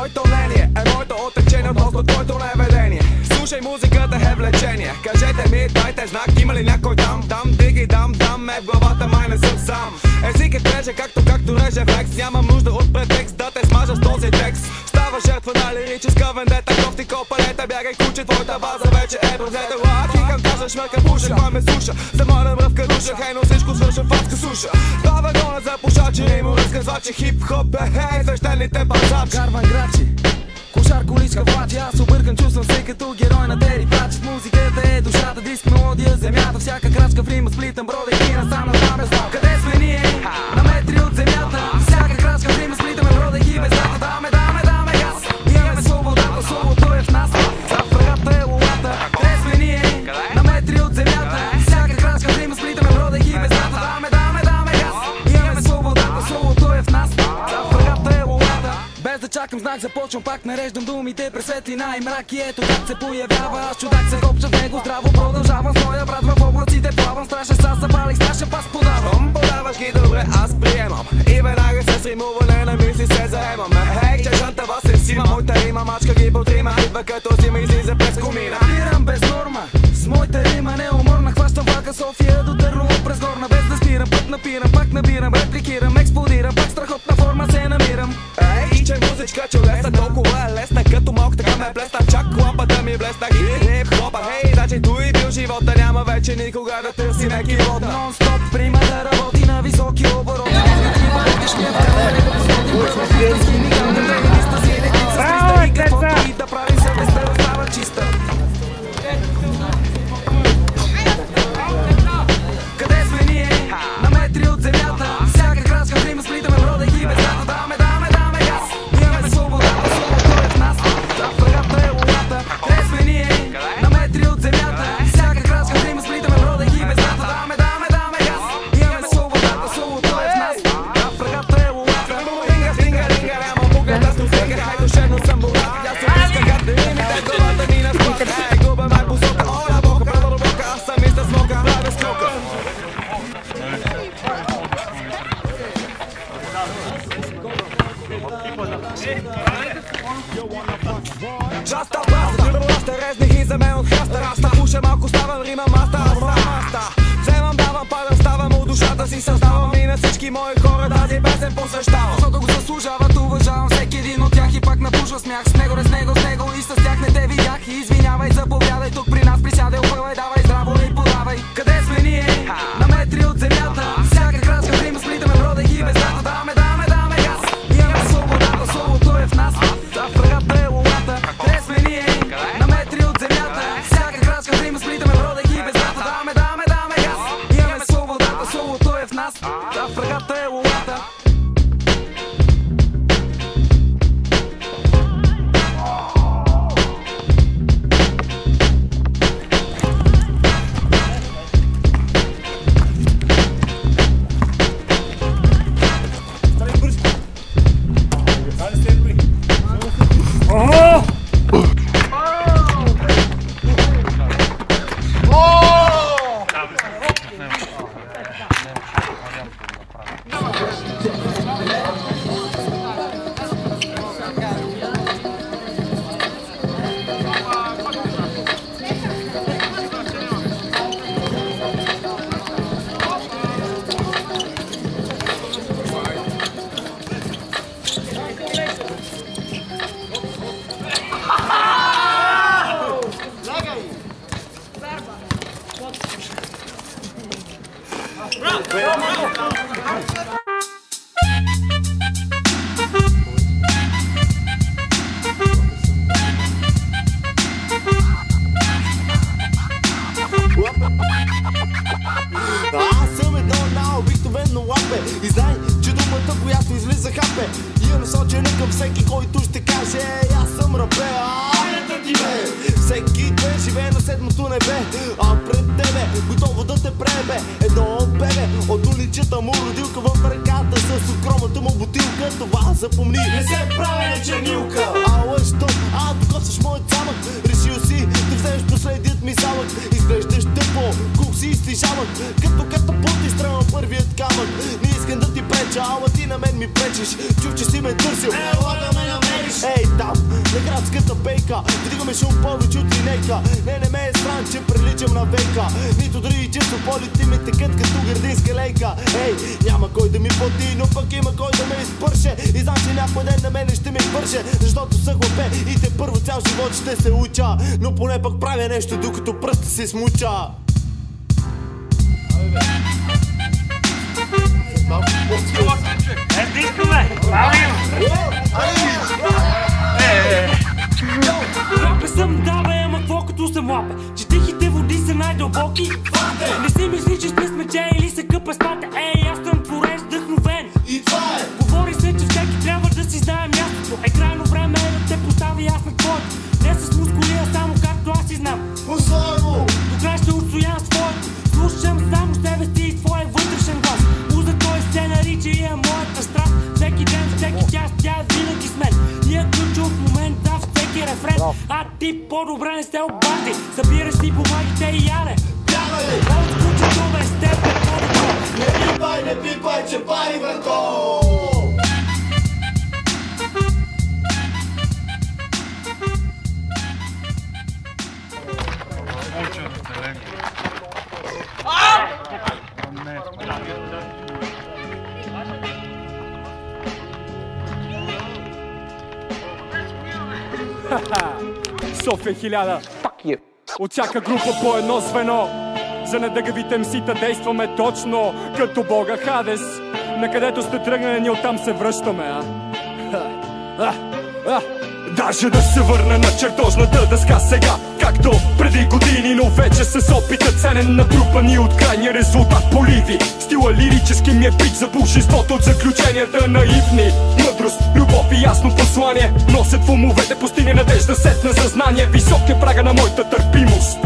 Твоето мнение е моето отречение относно твоето неведение. Слушай музиката е влечение. Кажете ми, дайте знак, има ли някой там? Дам, диги, дам, в главата май не съм сам. Езикът реже както реже флекс. Нямам нужда от претекст да те смажа с този текст. Става жертва на лирическа вендета. Кофти копалета, бягай куче, твоята база вече е превзета. Кикам, кажа, шмърка, пуша, кой ме слуша? За моя мръвка душа, хей, но всичко свършва в адска суша. Това вагона за пушачи и му разказва, че хип-хоп е хей, свещените пазачи. Карван грачи, кошар, количка, влачи. Аз объркан, чувствам се като герой на Тери Пратчет. Музиката е душата, диск, мелодия, земята. Всяка крачка в рима сплитам, бродейки на стана знаме. Къде сме ние? На метри от земята. Всяка крачка в рима сплитаме, бродейки без дата. Даме газ. Имаме свободата, словото е в нас. Зад врагата е лулата. Къде сме ние? На метри от земята. Всяка крачка в рима сплитаме, бродейки без дата. Даме газ. Имаме свободата, словото е в нас. Зад врагата е лулата. Без да чакам знак, започвам пак, нареждам думите през светлина и мрак. И ето как се появява, аз чудак се копча в него здраво. Продължавам с моя брат в облаците, плавам, страшен сас, запалих, страшен пас подавам. Подаваш ги добре, аз приемам. И веднага с римуване на мисли се заемам. Хей, чешанта вас се сима, моята рима, мачка ги потрима. Идва като зима, излиза през комина. Спирам без норма, с моята рима неуморна. Хващам влака София до Търново през Горна. Без да спирам, път напирам, пак набирам, репликирам, експлодирам, пак страхотна форма се намирам. Ей, че музичка чудесна, толкова е лесна, като малко така ме блесна. Чак лампата ми блесна, хип-хопа, хей, значи той бил живота, няма вече никога да търси неки вода. Нон-стоп прима да работи на високи обороти. И да прави съвестта да става чиста. Къде сме ние? На метри от земята. Всяка крачка в рима сплитаме, бродейки без дата. Даме газ. Имаме свободата, словото е в нас. Зад врагата е лулата. Къде сме ние? На метри от земята. Всяка крачка в рима сплитаме, бродейки без дата. Даме газ. Имаме свободата, словото е в нас. Зад врагата е лулата. Стинга, няма мука да се усека. Хай душевно съм бурак. Я се иска гад да имите главата ми на склад. Хей, губа май посока. Оля бока, предала бока. Аз съм иста смока, правя скока. Часта баста, ще резних и за мен от храста. Раста, пуша малко, ставам рима маста. Вземам, давам, падам, ставам от душата си. Създавам и на всички мои хора тази песен посвещавам. Защото го заслужават, уважавам всеки един от тях. И пак напушва смях с него, с него и с тях не те видях. И извинявай, заповядай тук при нас, присядай, опъвай, давай, здраво и подавай. Къде сме ние? На метри от земята. Всяка крачка в рима сплитаме, бродейки без дата. Даме газ. Имаме свободата, словото е в нас. Зад врагата е лулата. Къде сме ние? На метри от земята. Всяка крачка в рима сплитаме, бродейки без дата. Даме газ. Имаме свободата, словото е в нас. Зад врагата е лулата. Аз съм една обикновено лапе и знай, че думата, която излиза хапе, и е насочена към всеки, който ще каже: аз съм рапер, всеки ден живее на седмото небе, а пред тебе готово да те пребе едно бебе от уличата му, родилка в ръката с окромата му бутилка. Това запомни, не се прави на чернилка. А лъщо, докосваш моят замък, решил си да вземеш последният ми замък. Изглеждаш тъпо, кук си изтежавък, като катапулт изстрелвам първият камък. Не искам да ти преча, случа, ама ти на мен ми пречиш. Чух, че си ме търсил, ела да ме намериш. Ей, там, на градската пейка, вдигаме шум повече от линейка. Не ме е стран, че приличам на вейка. Нито дори често полите ми текат като градинска лейка. Ей, няма кой да ми плати, но пък има кой да ме изпърше. И знам, че някой ден на мене ще ми върше, защото са хлапе и те първо цял живот ще се уча. Но поне пък правя нещо, докато пръста се смуча. Рапе съм, да бе, ама какво като съм лапе? Че тихите води са най-дълбоки. Не си мисли, че сте с мече или се къпа с пата. Ей, аз съм творец вдъхновен. И това е! Говори се, че всеки трябва да си знае мястото. Е крайно време е да те постави аз на твоето. Не с мускули, а само както аз си знам. По-своему! До край ще отстоявам своето. Слушам само себе си и твоя вътрешен глас. Муза той се нарича и е моята страст. Всеки ден, всеки час, тя е винаги с мен. И е ключов момент в всеки рефрен. А ти по-добре не сте обади. Събираш си бумагите и яде. Бягай! От кучето без теб е по-добро. Не пипай, че пари върху! София 1000. От всяка група по едно звено. За недъгавите мсита действаме точно като бога Хадес. Накъдето сте тръгнали, ние оттам се връщаме, Даже да се върна на чертожната дъска сега, както преди години, но вече с опита ценен, натрупани от крайния резултат поливи. Стила лирически ми е бит за бушеството от заключенията наивни. Мъдрост, любов и ясно послание носят в умовете пустиня, надежда, сетна съзнание. Висок е прага на моята търпимост.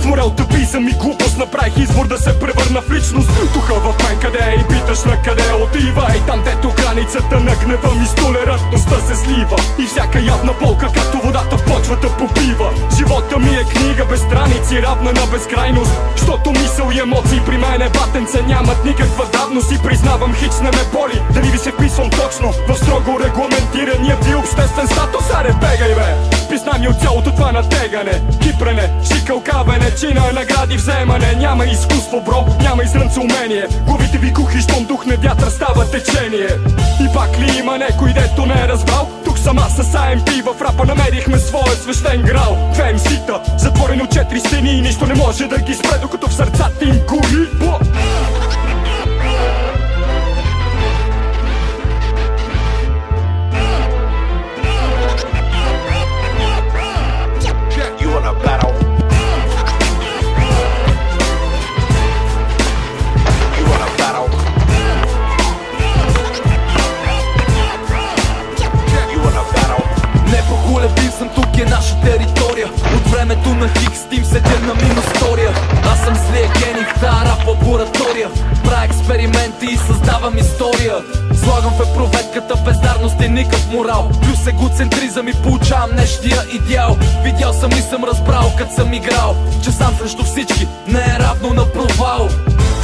В моралтабизъм и глупост направих избор да се превърна в личност. Духа в мен къде е и питаш на къде отива. И там дето границата на гнева ми с толерантността се слива. И всяка явна болка, както водата в почвата попива. Живота ми е книга без страници, равна на безкрайност. Щото мисъл и емоции при мен батенце нямат никаква давност. И признавам, хич не ме боли дали ви се вписвам точно в строго регламентирания ви обществен статус. Аре бегай бе, признай ми от цялото това натегане, кипрене, шикалкавене, чина, награди, вземане. Няма изкуство, бро, няма изрънце умение. Главите ви кухи, щом духне вятър, става течение. И пак ли има някой, дето не е разбрал? Тук сама с AMP в рапа намерихме своя свещен грал. Две МС-та, затворени от 4 стени и нищо не може да ги спре, докато в сърцата им гори. Тук е наша територия. От времето на Хикс Тим седя на минус втория. Аз съм злия гений в тая рап лаборатория. Правя експерименти и създавам история. Слагам в епроветката бездарност и никакъв морал. Плюс егоцентризъм и получавам нещия идеал. Видял съм и съм разбрал, като съм играл, че сам срещу всички не е равно на провал.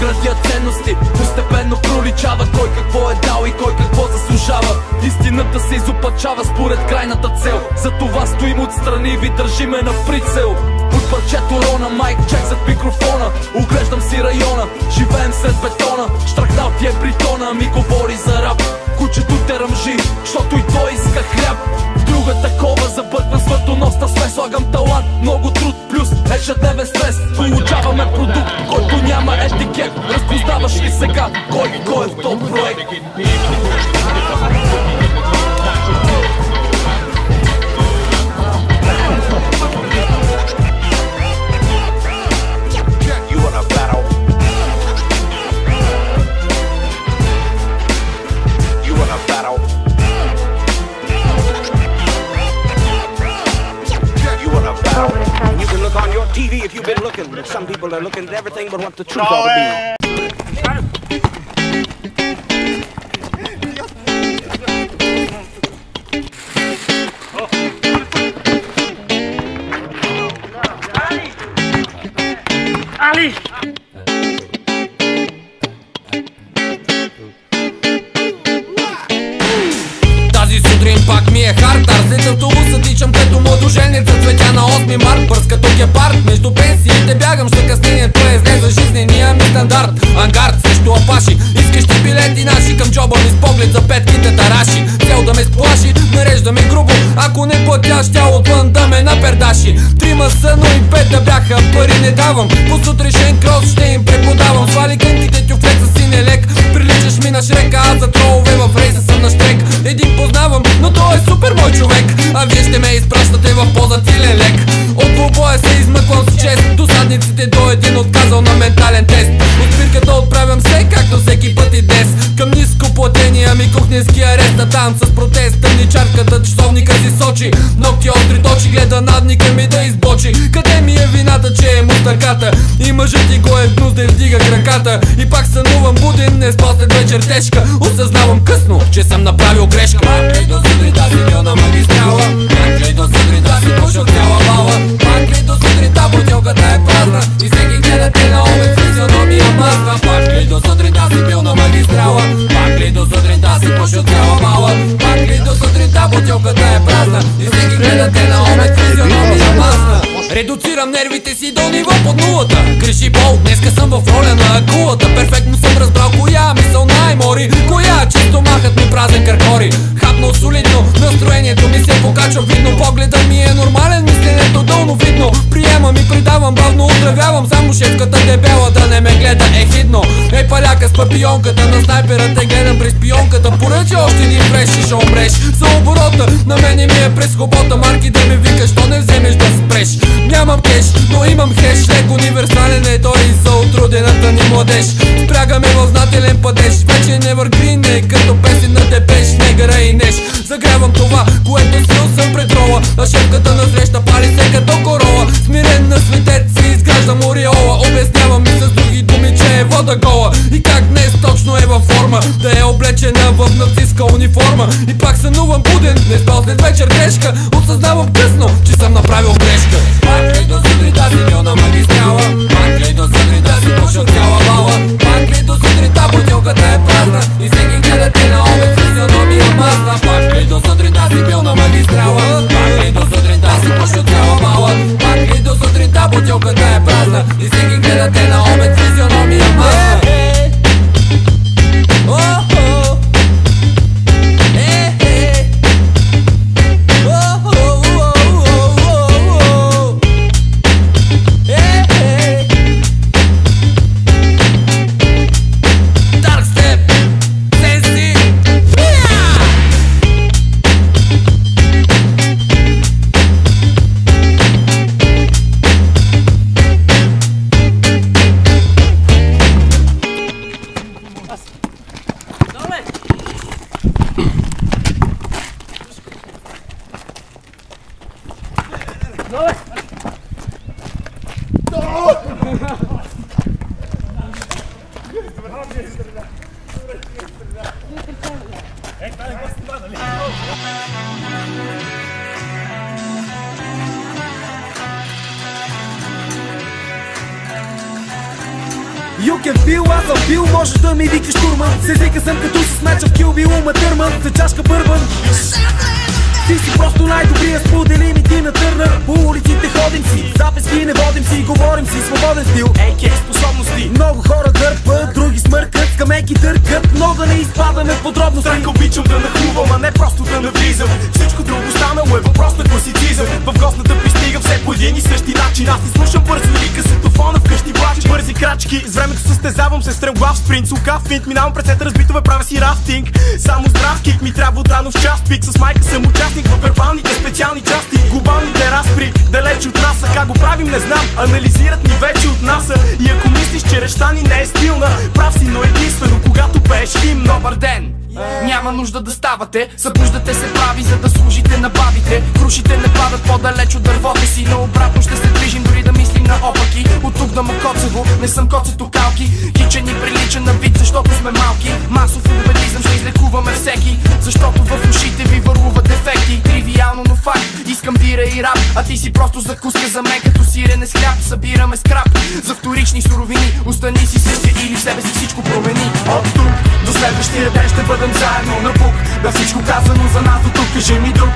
Градя ценности, постепенно проличава кой какво е дал и кой какво заслужава. Истината се изопачава според крайната цел. Затова стоим отстрани и ви държиме на прицел. От парчето рона, майк чек зад микрофона. Оглеждам си района, живеем след бетона. Штрахнал ти е бритона, ми говори за рап. Кучето те ръмжи, защото и той иска хляб. Друга такова забъркна смъртоносна смес. Слагам талант, много труд плюс ежедневен стрес. Получаваме продукт, който няма етикет. Разпознаваш ли сега кой е в този проект? TV, if you've been looking, some people are looking at everything but what the truth ought to be. Ali! Като женица цветя на 8 март, бърз като гепард. Между пенсиите бягам, ще къснението е зле за жизнения ми стандарт. Ангард срещу апаши, искащи билети наши към джоба ми с поглед за петките тараши. Цел да ме сплаши, нарежда ми грубо, ако не платя щял отвън да ме напердаши. 3 са, но и 5 да бяха, пари не давам. По сутрешен крос ще им преподавам. Свали кънките тюфлет с сине лек, приличаш ми на Шрека, аз за тролове в рейса съм на штрек. Един познавам, но той е супер мой човек, а вие ще ме изпращате в по-затилен лек. От двубоя се измъквам с чест, досадниците до един отказал на ментален тест. От спирката отправям се, както всеки път и днес, към ниско платения ми кухненски арест. А там с протест тъмничарката часовника си сочи, ногти остри точи, гледа надника ми да избочи. Къде ми е вината, че е мустаката и мъжът ти го е в гнус да вдига краката. И пак сънувам буден, не спал след вечер тежка. Осъзнавам късно, че съм направил грешка. Пак ли до сутринта си бил на магистрала, пак ли до сутринта си пушил цяла бала, пак ли до сутринта бутилката е празна и всеки гледа те на обед физиономия мазна. Пак ли до сутринта си бил на магистрала, пак ли до сутринта си пушил цяла бала, пак ли до сутринта бутилката е празна и всеки гледа те на обед физиономия мазна. Редуцирам нервите си до ниво под нулата. Греши бол, днеска съм в роля на акулата. Перфектно съм разбрал коя мисъл най-мори, коя често махът ми празен каркори. Хапнал солидно, настроението ми се покачва видно. Погледа ми е нормален, мисленето долно видно. Приемам и придавам, бавно оздравявам. Само шефката дебела да не ме гледа ехидно. Ей паляка с папионката на снайпера, те гледам през пионката. Поръча още един фреш и ще умреш. За оборота на мене ми е през хобота. Марки да ми викаш, то не вземеш да спреш. Нямам кеш, но имам хеш. Лек универсален е той и за отрудената ни младеж. Спрягаме в знателен падеж. Вече не въргрин е като песен на Депеш. Негъра и неш, загрявам това, което сил съм пред рола. А шефката на среща пали се като корола. Смирен на светец си изграждам ореола. Обяснявам ми с други думи, че е вода гола. И как днес точно е във форма да е облечена в нацистка униформа. И пак сънувам буден, не спал след вечер грешка. Осъзнавам късно, че съм направил грешка. Пак ли до сутринта си бил на магистрала, пак ли до сутринта си пушил цяла бала, пак ли до сутринта бутилката е празна и всеки гледа те на обед физиономия мазна. Пак ли до сутринта си бил на магистрала, пак ли до сутринта си пушил цяла бала, пак ли до сутринта бутилката е празна и всеки гледа те на обед физиономия мазна. You can feel, аз съм бил, можеш да ми викаш турман. Сезика съм като с меча в Kill Bill, ума търман за чашка бърбан. Ти си просто най-добрия, сподели ми ти на Търнър. По улиците ходим си, записки не водим си, говорим си, свободен стил, AK способности. Много хора дърпат, други смъркат, скамейки дъркат, но да не изпадаме в подробности. Така обичам да нахлувам, а не просто да навлизам. Всичко друго станало е въпрос на класицизъм. В гостната пристигам все по един и същи начин. Аз не слушам бързо и касетофона вкъщи плаче. Бързи крачки, с времето състезавам се, стремглав спринт, сукав финт. Минавам пред сета разбито, правя си рафтинг. Само здрав кик ми трябва от рано в час пик. С майка съм участник в вербалните специални части. Глобалните разпри, далеч от нас. Как го правим не знам, анализират ни вече от NASA. И ако мислиш, че речта ни не е стилна, прав си, но единствено когато пееш химн. Добър ден! Няма нужда да ставате, събуждате се прави, за да служите на бабите. Крушите не падат по-далеч от дървото си, но обратно ще се движим, дори да мислим наопаки. От тук да Мокоцево, не съм коцето калки. Кичен ни прилича на вид, защото сме малки. Масов урбанизъм ще излекуваме всеки, защото в ушите ви върлуват дефекти. Тривиално, но факт, искам бира и рап, а ти си просто закуска за мен като сирене с хляб. Събираме скрап за вторични суровини, остани си същия или в себе си всичко промени. От тук до следващия ден ще бъдем заедно на бук. Да всичко казано за нас до тук, кажи ми друг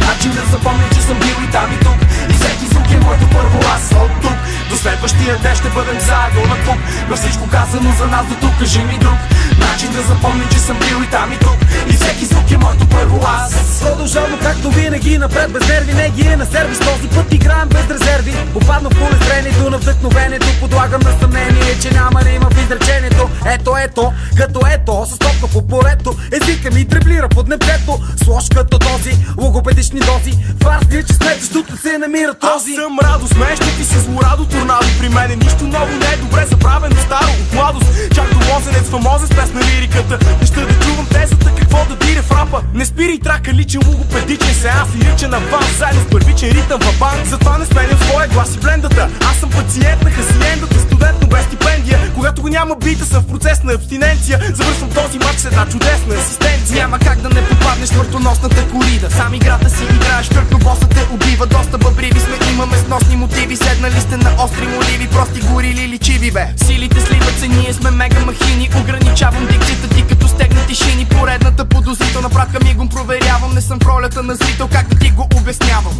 Начин да запомня, че съм бил и там и тук. И всеки звук е моето първо аз. От тук до следващия ден ще бъдем заедно на пук. На всичко казано за нас до тук, кажи ми друг начин да запомня, че съм бил и там и тук. И всеки звук е моето първо аз. Продължавам както винаги, напред без нерви, не ги е на сервис. Този път играем без резерви. Попадна в полезрението на вдъхновението. Подлагам на съмнение, че няма да има в изречението. Ето, като ето, с топка по порето. Езика ми дреблира под небето. С лош като този, логопедични дози. Фарс че след защото се намират този. Аз съм радост, смещите си злорадо торнадо. При мене нищо ново не е добре забравено старо от младост. Чак до лозенец фамозен с песна лириката. Не ще да чувам тезата какво да дире в рапа. Не спири трака личен логопедичен сеанс и личен аванс. Заедно с първичен ритъм в банк. Затова не сменям своя глас и блендата. Аз съм пациент на хасиендата, студент, но без стипендия. Когато го няма бита, съм в процес на абстиненция. Завършвам този матч с една чудесна асистенция. Няма как да не попаднеш в смъртоносната корида. Сам играта си играеш, кръгно босът те убива. Доста бъбриви сме, имаме сносни мотиви. Седнали сте на остри моливи, прости горили или чиви бе. Силите сливат се, ние сме мега махини. Ограничавам дикцията ти като стегнати шини. Поредната подозрителна пратка ми го проверявам. Не съм в ролята на зрител, как да ти го обяснявам.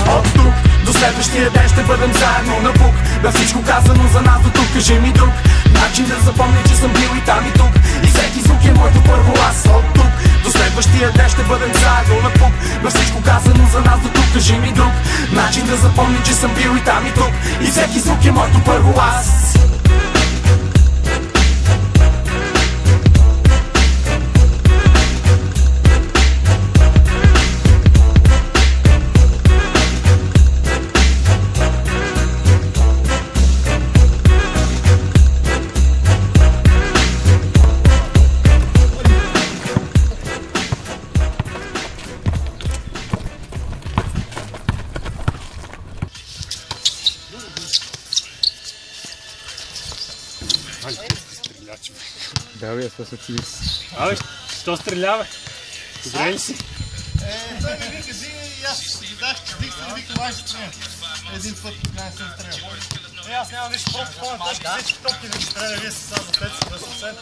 От тук до следващия ден ще бъдем заедно на пук. На всичко казано за нас до тук, кажи ми друг начин да запомня, че съм бил и там и тук. И всеки звук е моето първо аз. От тук до следващия ден ще бъдем заедно на пук. На всичко казано за нас до тук, кажи ми друг начин да запомня, че съм бил и там и тук. И всеки звук е моето първо аз. Белия, това се чуди. Абе, що стрелява? Добре ли си? Той ми вика, дига и аз дих се вика, май ще стреля. Един път не съм стрелял. Аз нямам нищо против, това точки, всеки топки да ги стреля, вие си са за тец, да съвсем.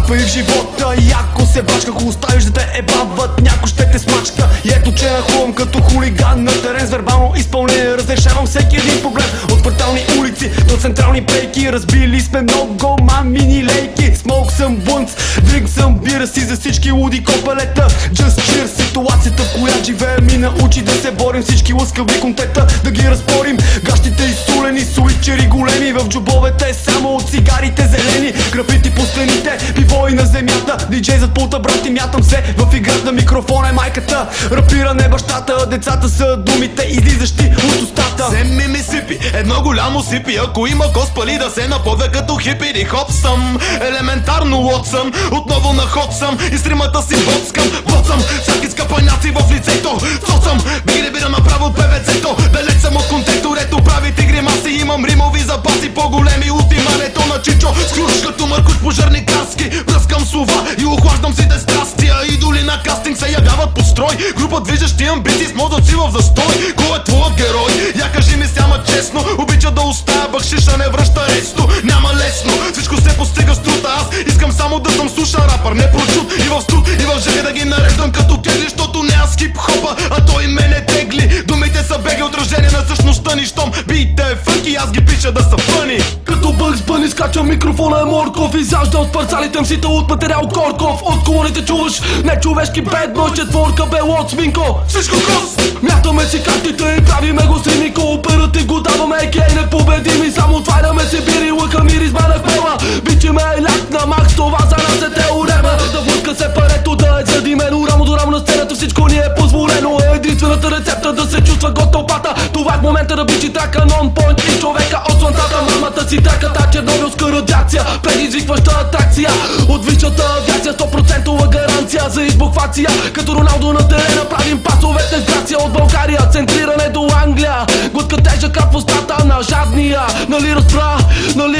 И в живота яко се бачка, ако оставиш да те ебават, някой ще те смачка. И ето че нахувам като хулиган на терен с вербално изпълнение. Разрешавам всеки един проблем, от квартални улици до централни пейки. Разбили сме много мамини лейки. Смок съм бунц, дринк съм бира си за всички луди копалета. Just cheers, ситуацията в която живеем ми научи да се борим. Всички лъскави контета да ги разпорим. Гащите изсулени, суичери големи. В джобовете само от цигарите зелени. Графити по стените, пиво и на земята. Диджей зад пулта, брати, мятам се в играта. Микрофона е майката, рапиране бащата. Децата са думите, излизащи от устата. Вземи ми сипи, едно голямо сипи. Ако има госпали да се наподвя като хипи. Хоп съм, елементарно лот съм. Отново на ход съм и стримата си боцкам. Боцам, всяки скъпаняци в лицето. Соцам, бира направо от ПВЦ-то. Далеч съм от контекторето, правите гримаси. Имам римови запаси, по-големи от имането на Чичо. Скруш като мъркош пожарни каски. Връскам слова и охлаждам сите страстия. Идоли на кастинг се явяват по строй. Група движещи амбиции с мозъци в застой. Кой е твоят герой? Я кажи ми сяма честно. Обича да оставя бахшиша, не връща ресто. Няма лесно, всичко се постига с труд. Аз искам само да съм слушан рапър, не прочут. И в студ, и в жеги да ги нареждам като кегли. Защото не аз хип-хопа, а той мене тегли. Думите са бегли отражение на същността ни. Щом бийте фънки, аз ги пиша да са фъни. Като Бъгс Бъни скача микрофона е Морков. Изяжда от парцалите мсита от материал Корков. От колоните чуваш нечовешки бедбой. Четворка бело от свинко. Всичко крос! Мятаме си картите и правиме го с рими. Кооператив го даваме, екей непобедими. Само отваряме си бири, лъка ми ризма не пела. Бичиме ляк на макс, това за нас е теорема. Да върка се парето, да е задимено. Рамо до рамо на сцената всичко ни е позволено. Единствената рецепта да се чувства готов пата. Това е в момента да бичи трака нон-пойнт и човека от слънцата. Мамата си траката, чернобилска радиация, предизвикваща атракция. От висшата авиация, 100% гаранция за избухвация. Като Роналдо на терена правим пасовете с грация. От България центриране до Англия. Глътка тежък в устата на жадния. Нали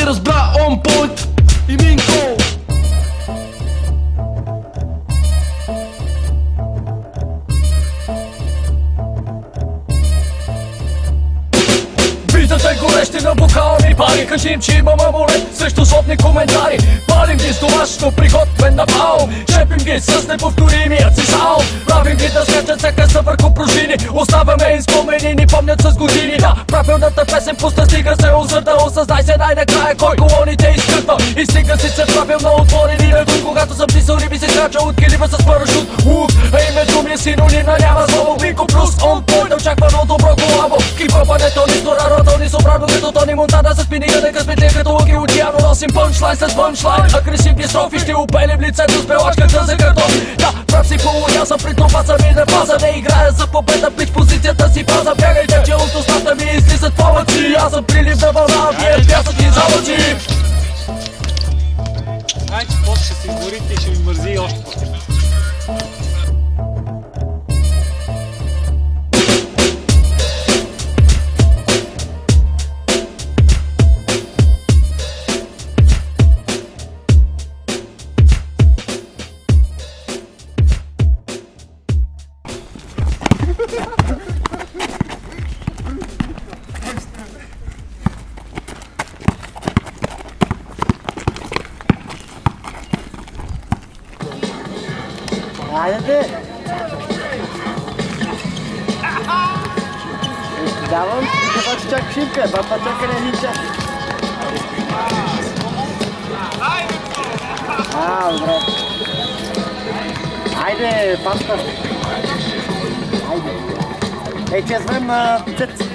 разбра, on point и Минко. кажи им, че имам амулет срещу злобни коментари. Палим ги с домашно приготвен напал, шепим ги с неповторимия си сал. Правим ги да скачат всяка са върху пружини, оставяме им спомени, ни помнят с години. Да, правилната песен пуста, стига се озърта, осъзнай се най-накрая кой колоните изкърпва. И стига си се правил на отворени левой, когато съм писал риби си скача от килима с парашут. А името ми е синонима, няма слово Вико плюс он point, очаквано добро колабо. Хип-хопа не то ни стора, ни собрано като Тони Монтана с пинига на късметлия като Лъки Лудиано. Носим пънчлайн с пънчлайн, агресивни строфи ще опелим лицето с белачката за картофи. Да, прав си полудя съм, при това съм и на база. Не играя за победа, пич позицията си база. Бягайте, че от устата ми излизат палъци. Аз съм приливна вълна, вие пясък и залъци. Знаете, после ще се изгорите и ще ви мързи още по-скъпо. Хайде! Давам, това ще чак шипка, баба чака не лича. Добре. Хайде, паста. Хайде. Ей, че знам цец.